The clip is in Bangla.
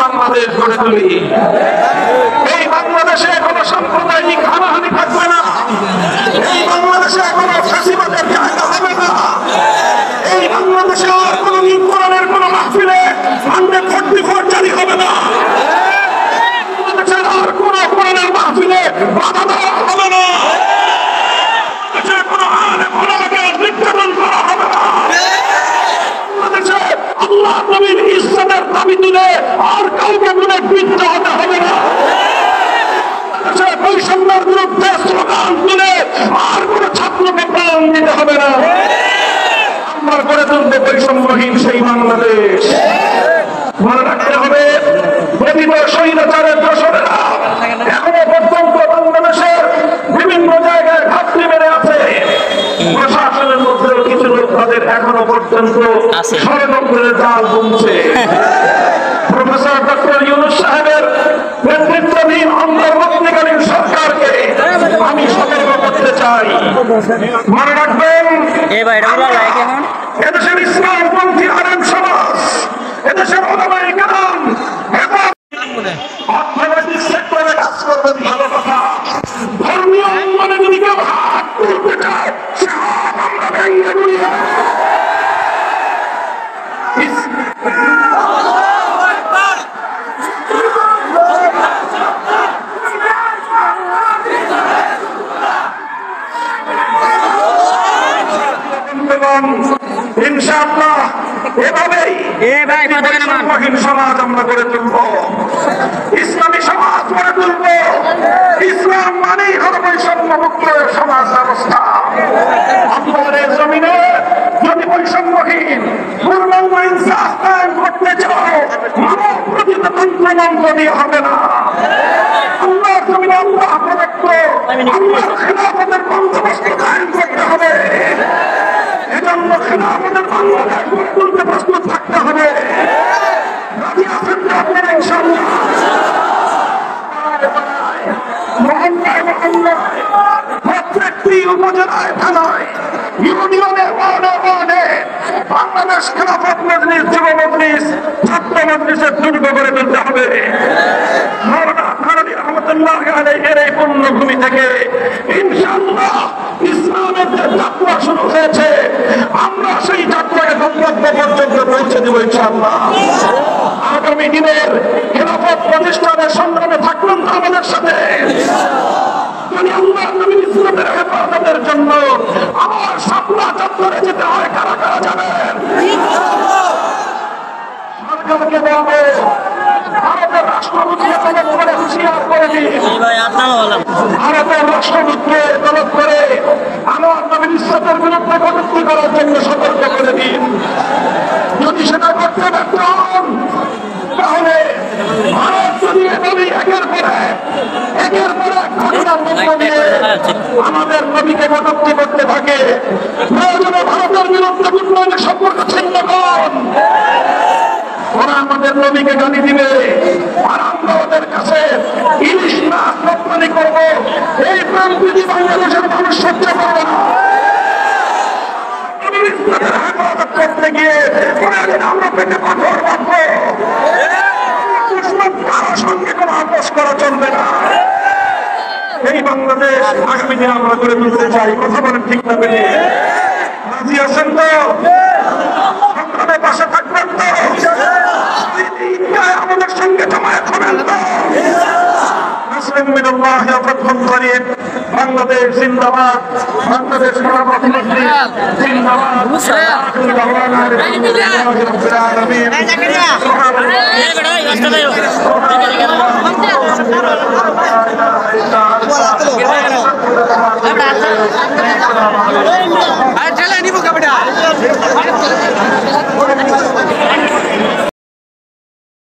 বাংলাদেশ গড়ে তুলি। এই বাংলাদেশে কোনো সাম্প্রদায়িক হানাহানি থাকবে না। এই বাংলাদেশে কোনো ফাঁসিবাদের জায়গা হবে না। এই বাংলাদেশে আর কোনো কোরআনের কোনো মাহফিলে 144 জারি হবে না। বাংলাদেশের আর কোনো কোরআনের মাহফিলে বাধা দেওয়া হবে না। বাংলাদেশে কোনো আলেম ওলামাকে নির্যাতন করা হবে না। বাংলাদেশে আল্লাহ নবীর ইজ্জতের দাবি তুলে আর কাউকে মনে বিদ্ধ হতে হবে না। বাংলাদেশে বৈষম্যের বিরুদ্ধে স্লোগান তুলে আর কোনো ছাত্রকে প্রাণ দিতে হবে না। আমরা গড়ে তুলবো বৈষম্যহীন সেই বাংলাদেশ। মনে রাখতে হবে, প্রতিত স্বৈরাচারের দোসরেরা এখনো পর্যন্ত বাংলাদেশের বিভিন্ন জায়গায় ঘাটতি বেড়ে আছে। প্রশাসনের মধ্যেও কিছু লোক তাদের এখনো পর্যন্ত ষড়যন্ত্রের জাল বুনছে। প্রফেসর ডক্টর ইউনূস সাহেবের নেতৃত্বাধীন অন্তর্বর্তীকালীন সরকারকে আমি সতর্ক করতে চাই। মনে রাখবেন, এদেশের ইসলামপন্থী আলেম সমাজ, এদেশের ওলামায়ে কেরাম অর্থনৈতিক সেক্টরে কাজ করবেন, ভালো কথা। ধর্মীয় উন্নয়নে যদি কেউ হাত তুলতে চায়, সে হাত আমরা ভেঙে গুঁড়িয়ে ইনশাআল্লাহ এভাবেই বৈষম্যহীন সমাজ আমরা গড়ে তুলব, ইসলামী সমাজ গড়ে তুলব। ইসলাম মানেই হলো বৈষম্যমুক্ত সমাজ ব্যবস্থা। আপনাদের জমিনে যদি বৈষম্যহীন পূর্ণাঙ্গ ইনসাফ কায়েম করতে চাও, মানব প্রতিতন্ত্র দিয়ে হবে না। আল্লাহর জমিনে আল্লাহ প্রদত্ত আল্লাহর খিলাফতের বন্দোবস্ত কায়েম করতে হবে। এজন্য খিলাফতের বাংলাদেশ গড়ে তুলতে প্রস্তুত থাকতে হবে। রাজি আছেন তো আপনারা ইনশাআল্লাহ? মহল্লায় মহল্লায়, প্রত্যেকটি উপজেলায় থানায়, ইউনিয়নে ওয়ার্ডে ওয়ার্ডে বাংলাদেশ খিলাফত মজলিস, যুব মজলিস, ছাত্র মজলিসের দুর্গ গড়ে তুলতে হবে। মাওলানা খালেদ রহমতুল্লাহ আলাইহির এই পুণ্যভূমি থেকে ইনশাআল্লাহ ইসলামের যে যাত্রা শুরু হয়েছে, আমরা সেই যাত্রাকে গন্তব্য পর্যন্ত পৌঁছে দেব ইনশাআল্লাহ। আগামী দিনের খিলাফত প্রতিষ্ঠানের সংগ্রামে থাকবেন তো আমাদের সাথে। যদি আল্লাহর নবীর ইজ্জতের হেফাজতের জন্য আমার সাপলা চত্বরে যেতে হয়, কারা কারা যাবেন? সরকারকে বলবো, ভারতের রাষ্ট্রপতিকে তলব করে হুঁশিয়ার করে দিন। ভারতের রাষ্ট্রপতিকে তলব করে আমার নবীর ইজ্জতের বিরুদ্ধে কটূক্তি করার জন্য সতর্ক করে দিন। যদি সেটা করতে ব্যর্থ হন, তাহলে ভারত যদি এভাবে একের পর এক ঘটনার মধ্য দিয়ে আমাদের নবীকে কটূক্তি করতে থাকে, প্রয়োজনে ভারতের বিরুদ্ধে উন্নয়নের সম্পর্ক ছিন্ন করুন। ওরা আমাদের নবীকে গালি দিবে, আর আমরা ওদের কাছে ইলিশ মাছ রপ্তানি করবো। এই প্রান্তিটি বাংলাদেশের মানুষ সহ্য করবে না। হেফাজত করতে গিয়ে আমরা পেটে পাথর বাঁধবো। কারো সঙ্গে কোনো আপোষ করা চলবে না। এই বাংলাদেশ আগামী দিনে আমরা গড়ে তুলতে চাই। কথা বলেন ঠিক না? বেরিয়ে রাজি আছেন তো? সংগ্রামের পাশে থাকবেন তো? আমাদের সঙ্গে জমায়েত হবেন তো? বাংলাদেশ জিন্দাবাদ, বাংলাদেশ খিলাফত মজলিস জিন্দাবাদ।